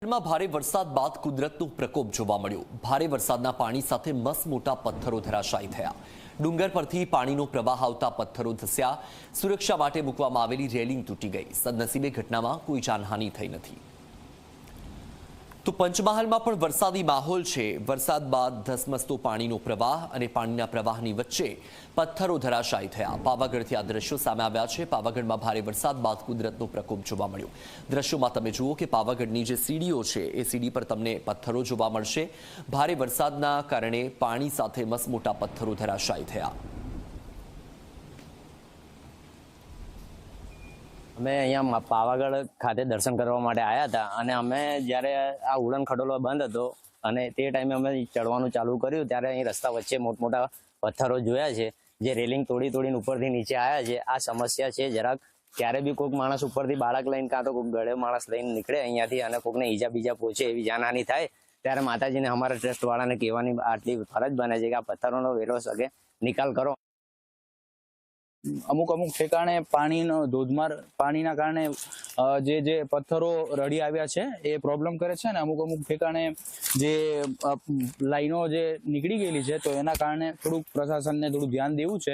માં ભારે વરસાદ બાદ કુદરતનો પ્રકોપ જોવા મળ્યો। ભારે વરસાદના પાણી સાથે મસમોટા પથ્થરો ધરાશાયી થયા। ડુંગર પરથી પાણીનો પ્રવાહ આવતા પથ્થરો ધસ્યા। સુરક્ષા માટે મૂકવામાં આવેલી રેલિંગ તૂટી ગઈ। સદનસીબે ઘટનામાં કોઈ જાનહાનિ થઈ નથી। તો પંચમહાલમાં પણ વરસાદી માહોલ છે। વરસાદ બાદ ધસમસતો પાણીનો પ્રવાહ અને પાણીના પ્રવાહની વચ્ચે પથ્થરો ધરાશાયી થયા। પાવાગઢથી આ દ્રશ્યો સામે આવ્યા છે। પાવાગઢમાં ભારે વરસાદ બાદ કુદરતનો પ્રકોપ જોવા મળ્યો। દ્રશ્યોમાં તમે જુઓ કે પાવાગઢની જે સીડીઓ છે એ સીડી પર તમને પથ્થરો જોવા મળશે। ભારે વરસાદના કારણે પાણી સાથે મસમોટા પથ્થરો ધરાશાયી થયા। અમે અહીંયા પાવાગઢ ખાતે દર્શન કરવા માટે આવ્યા હતા અને અમે જ્યારે આ ઉડન ખટોલો બંધ હતો અને તે ટાઈમે અમે ચડવાનું ચાલુ કર્યું ત્યારે અહીં રસ્તા વચ્ચે મોટા પથ્થરો જોયા છે જે રેલિંગ તોડીને ઉપરથી નીચે આવ્યા છે। આ સમસ્યા છે જરાક ક્યારે બી કોઈક માણસ ઉપરથી બાળક લઈને કાં તો કોઈક ગળે માણસ લઈને નીકળે અહીંયાથી અને કોઈકને ઈજા બીજા પહોંચે એવી જાનહાની થાય ત્યારે માતાજીને અમારા ટ્રસ્ટ વાળાને કહેવાની આટલી ફરજ બને છે કે આ પથ્થરોનો વહેલો સકે નિકાલ કરો। અમુક ઠેકાણે પાણીનો ધોધમાર પાણીના કારણે જે પથ્થરો રડી આવ્યા છે એ પ્રોબ્લેમ કરે છે ને અમુક ઠેકાણે જે લાઈનો જે નીકળી ગયેલી છે તો એના કારણે થોડુંક પ્રશાસનને થોડું ધ્યાન દેવું છે